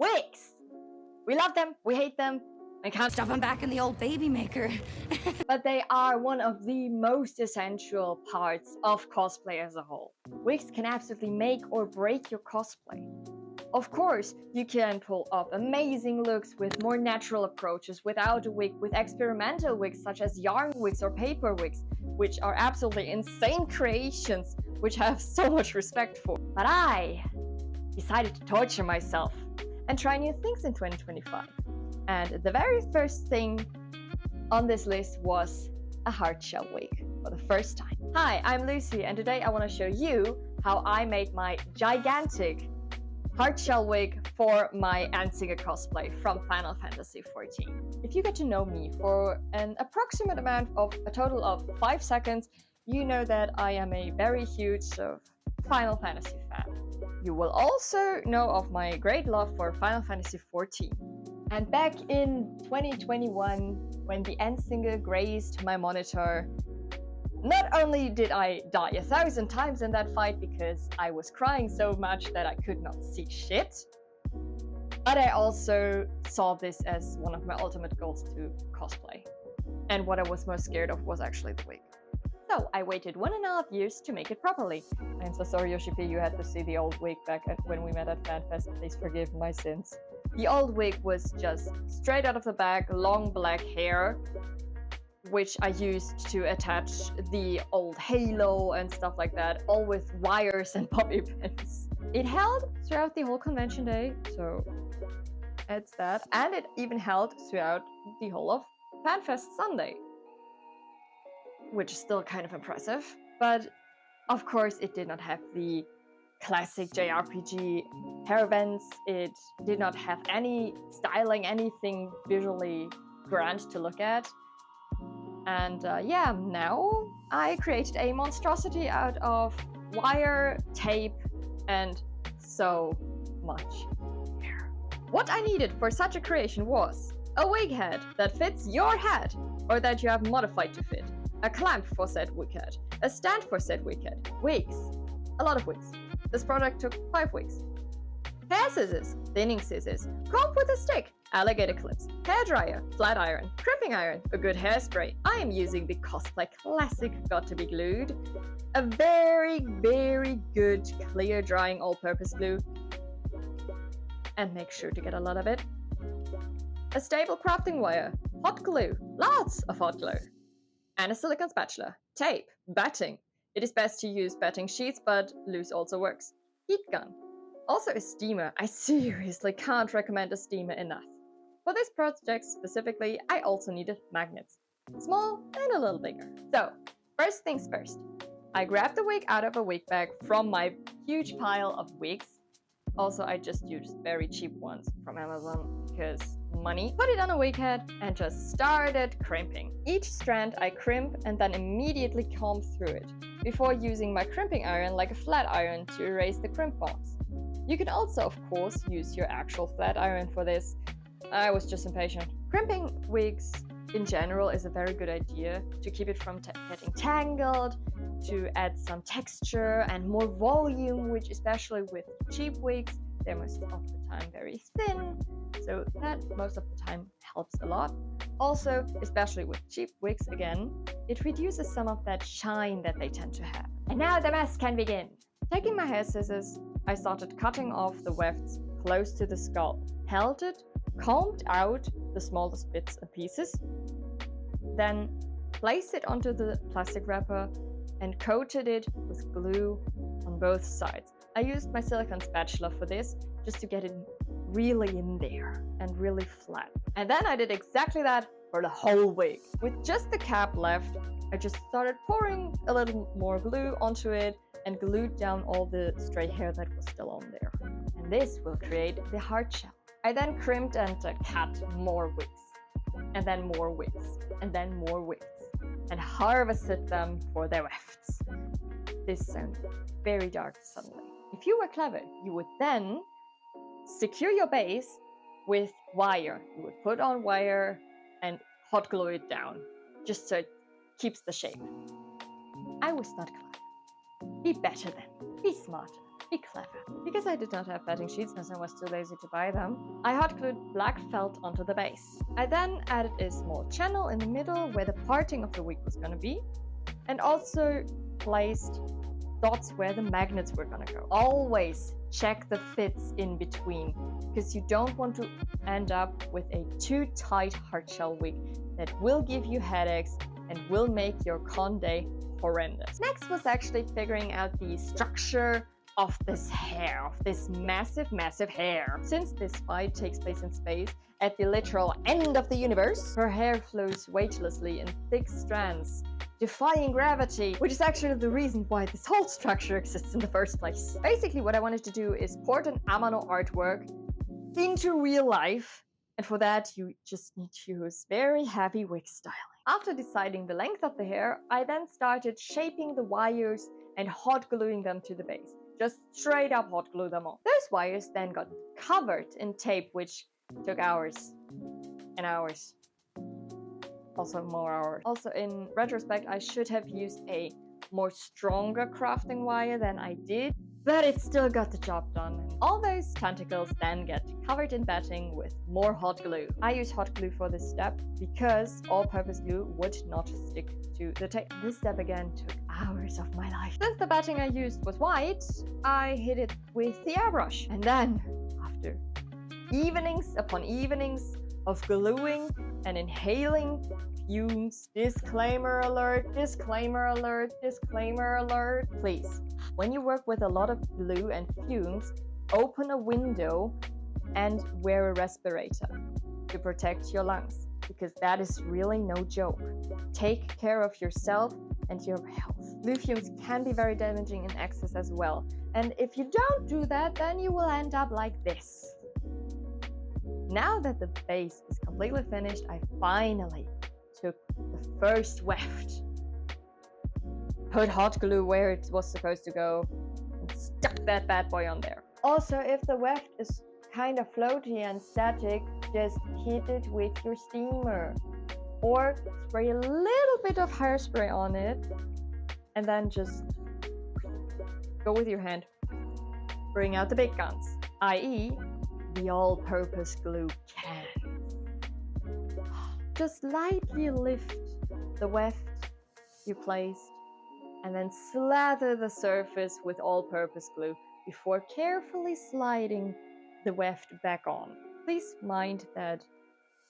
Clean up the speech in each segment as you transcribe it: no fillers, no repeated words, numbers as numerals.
Wigs! We love them, we hate them, and can't Stuff them back in the old baby maker. but they are one of the most essential parts of cosplay as a whole. Wigs can absolutely make or break your cosplay. Of course, you can pull off amazing looks with more natural approaches without a wig, with experimental wigs such as yarn wigs or paper wigs, which are absolutely insane creations, which I have so much respect for. But I decided to torture myself and try new things in 2025. And the very first thing on this list was a hard shell wig for the first time. Hi, I'm Lucy, and today I want to show you how I made my gigantic hard shell wig for my Endsinger cosplay from Final Fantasy XIV. If you get to know me for an approximate amount of a total of 5 seconds, you know that I am a very huge Final Fantasy fan. You will also know of my great love for Final Fantasy XIV. And back in 2021, when the Endsinger grazed my monitor, not only did I die 1,000 times in that fight because I was crying so much that I could not see shit, but I also saw this as one of my ultimate goals to cosplay. And what I was most scared of was actually the wig. So I waited 1.5 years to make it properly. I'm so sorry, Yoshi P, you had to see the old wig back when we met at FanFest. Please forgive my sins. The old wig was just straight out of the bag, long black hair, which I used to attach the old halo and stuff like that, all with wires and bobby pins. It held throughout the whole convention day, so it's that. And it even held throughout the whole of FanFest Sunday, which is still kind of impressive. But of course, it did not have the classic JRPG hair bands. It did not have any styling, anything visually grand to look at. And yeah, now I created a monstrosity out of wire, tape, and so much hair. What I needed for such a creation was a wig head that fits your head, or that you have modified to fit, a clamp for said wig head, a stand for said wig head, wigs, a lot of wigs. This project took 5 weeks. Hair scissors, thinning scissors, comb with a stick, alligator clips, hairdryer, flat iron, crimping iron, a good hairspray. I am using the cosplay classic Got to Be Glued, a very, very good clear drying all-purpose glue, and make sure to get a lot of it. A stable crafting wire, hot glue, lots of hot glue, and a silicone spatula, tape, batting. It is best to use batting sheets, but loose also works. Heat gun. Also a steamer. I seriously can't recommend a steamer enough. For this project specifically, I also needed magnets. Small and a little bigger. So, first things first. I grabbed the wig out of a wig bag from my huge pile of wigs. Also, I just used very cheap ones from Amazon because money. Put it on a wig head and just started crimping. Each strand I crimp and then immediately comb through it, before using my crimping iron like a flat iron to erase the crimp marks. You can also, of course, use your actual flat iron for this. I was just impatient. Crimping wigs in general is a very good idea to keep it from getting tangled, to add some texture and more volume, which especially with cheap wigs, they're most of the time very thin, so that most of the time helps a lot. Also, especially with cheap wigs again, it reduces some of that shine that they tend to have. And now the mess can begin. Taking my hair scissors, I started cutting off the wefts close to the skull, held it, combed out the smallest bits and pieces, then placed it onto the plastic wrapper and coated it with glue on both sides. I used my silicone spatula for this, just to get it really in there and really flat. And then I did exactly that for the whole wig. With just the cap left, I just started pouring a little more glue onto it and glued down all the stray hair that was still on there. And this will create the hard shell. I then crimped and cut more wigs, and then more wigs, and then more wigs, and harvested them for their wefts. This sounded very dark suddenly. If you were clever, you would then secure your base with wire. You would put on wire and hot glue it down, just so it keeps the shape. I was not clever. Be better then. Be smarter. be clever. Because I did not have batting sheets as I was too lazy to buy them, I hot glued black felt onto the base. I then added a small channel in the middle where the parting of the wig was gonna be, and also placed dots where the magnets were gonna go. Always check the fits in between, because you don't want to end up with a too tight hardshell wig that will give you headaches and will make your con day horrendous. Next was actually figuring out the structure of this hair, of this massive hair. Since this fight takes place in space, at the literal end of the universe, her hair flows weightlessly in thick strands, defying gravity, which is actually the reason why this whole structure exists in the first place. Basically, what I wanted to do is port an Amano artwork into real life, and for that you just need to use very heavy wig styling. After deciding the length of the hair, I then started shaping the wires and hot gluing them to the base. Just straight up hot glue them on. Those wires then got covered in tape, which took hours and hours. Also more hours. Also, in retrospect, I should have used a more stronger crafting wire than I did, but it still got the job done. And all those tentacles then get covered in batting with more hot glue. I use hot glue for this step because all-purpose glue would not stick to the tape. This step again took hours of my life. Since the batting I used was white, I hit it with the airbrush. And then, after evenings upon evenings of gluing and inhaling fumes, disclaimer alert, disclaimer alert, disclaimer alert. Please, when you work with a lot of glue and fumes, open a window and wear a respirator to protect your lungs, because that is really no joke. Take care of yourself and your health. Glue fumes can be very damaging in excess as well. And if you don't do that, then you will end up like this. Now that the base is completely finished, I finally took the first weft, put hot glue where it was supposed to go, and stuck that bad boy on there. Also, if the weft is kind of floaty and static, just hit it with your steamer, or spray a little bit of hairspray on it, and then just go with your hand. Bring out the big guns, i.e. the all-purpose glue cans. Just lightly lift the weft you placed and then slather the surface with all-purpose glue before carefully sliding the weft back on. Please mind that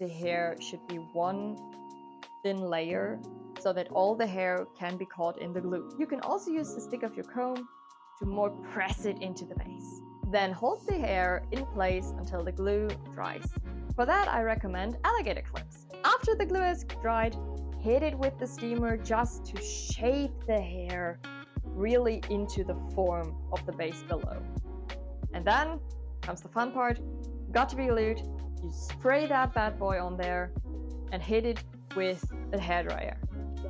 the hair should be one thin layer so that all the hair can be caught in the glue. You can also use the stick of your comb to more press it into the base. Then hold the hair in place until the glue dries. For that, I recommend alligator clips. After the glue has dried, hit it with the steamer just to shape the hair really into the form of the base below. And then comes the fun part. Got to be glued. You spray that bad boy on there and hit it with a hairdryer.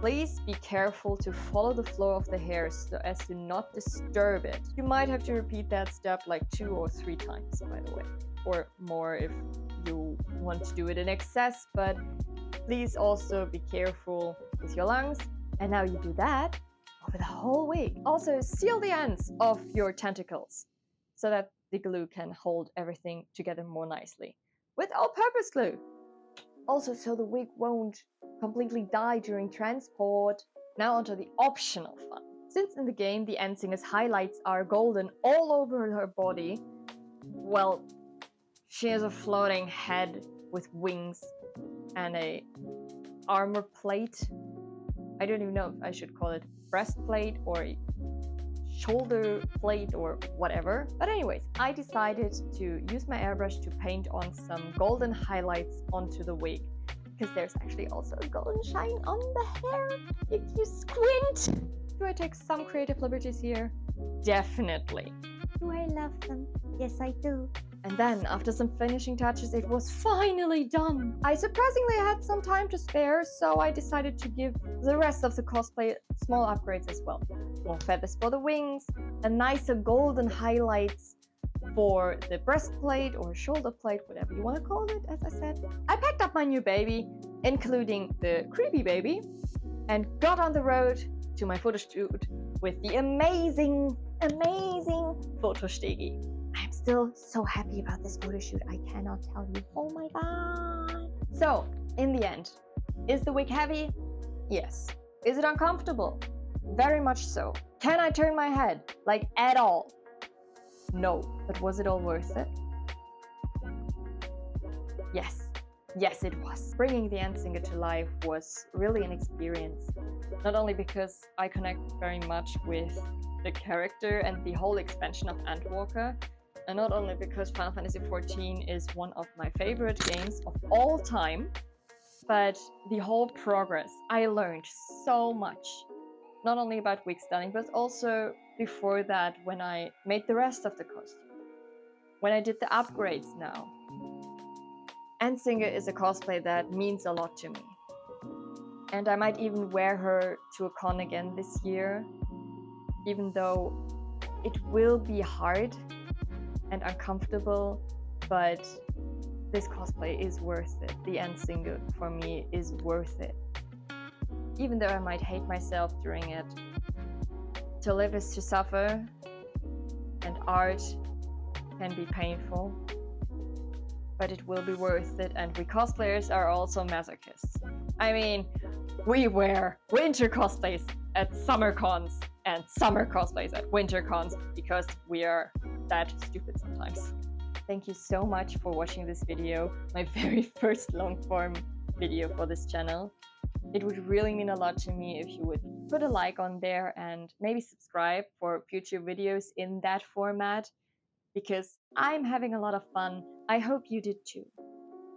Please be careful to follow the flow of the hair so as to not disturb it. You might have to repeat that step like 2 or 3 times, by the way, or more if you want to do it in excess, but please also be careful with your lungs. And now you do that over the whole wig. Also, seal the ends of your tentacles so that the glue can hold everything together more nicely with all-purpose glue. Also, so the wig won't completely die during transport. Now onto the optional fun. Since in the game the Endsinger's highlights are golden all over her body, well, she has a floating head with wings and a armor plate. I don't even know if I should call it breastplate or a shoulder plate or whatever. But anyways, I decided to use my airbrush to paint on some golden highlights onto the wig, because there's actually also a golden shine on the hair if you squint. Do I take some creative liberties here? Definitely. Do I love them? Yes, I do. And then, after some finishing touches, it was finally done. I surprisingly had some time to spare, so I decided to give the rest of the cosplay small upgrades as well. More feathers for the wings, a nicer golden highlights for the breastplate or shoulder plate, whatever you want to call it, as I said. I packed up my new baby, including the creepy baby, and got on the road to my photo shoot with the amazing amazing photo stegi. I'm still so happy about this photo shoot, I cannot tell you. Oh my god. So, in the end, is the wig heavy? Yes. Is it uncomfortable? Very much so. Can I turn my head? Like, at all? No. But was it all worth it? Yes. Yes, it was. Bringing the Endsinger to life was really an experience. Not only because I connected very much with the character and the whole expansion of ENDWALKER, and not only because Final Fantasy XIV is one of my favorite games of all time, but the whole progress. I learned so much. Not only about wig styling, but also before that when I made the rest of the costume. When I did the upgrades now. Endsinger is a cosplay that means a lot to me. And I might even wear her to a con again this year, even though it will be hard and uncomfortable, but this cosplay is worth it. The Endsinger for me is worth it. Even though I might hate myself during it. To live is to suffer, and art can be painful, but it will be worth it, and we cosplayers are also masochists. I mean, we wear winter cosplays at summer cons and summer cosplays at winter cons because we are that stupid sometimes. Thank you so much for watching this video, my very first long form video for this channel. It would really mean a lot to me if you would put a like on there and maybe subscribe for future videos in that format, because I'm having a lot of fun. I hope you did too.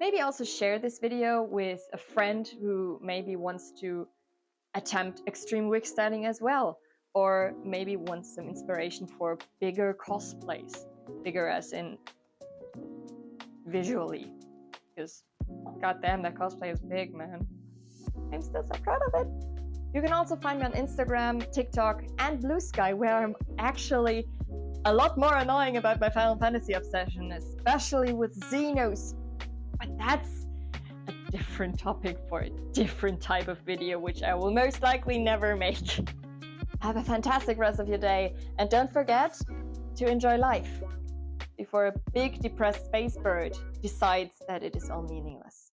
Maybe also share this video with a friend who maybe wants to attempt extreme wig styling as well, or maybe wants some inspiration for bigger cosplays. Bigger as in visually, because goddamn, that cosplay is big, man. I'm still so proud of it. You can also find me on Instagram, TikTok, and Blue Sky, where I'm actually a lot more annoying about my Final Fantasy obsession, especially with Xenos. But that's a different topic for a different type of video, which I will most likely never make. Have a fantastic rest of your day, and don't forget to enjoy life before a big depressed space bird decides that it is all meaningless.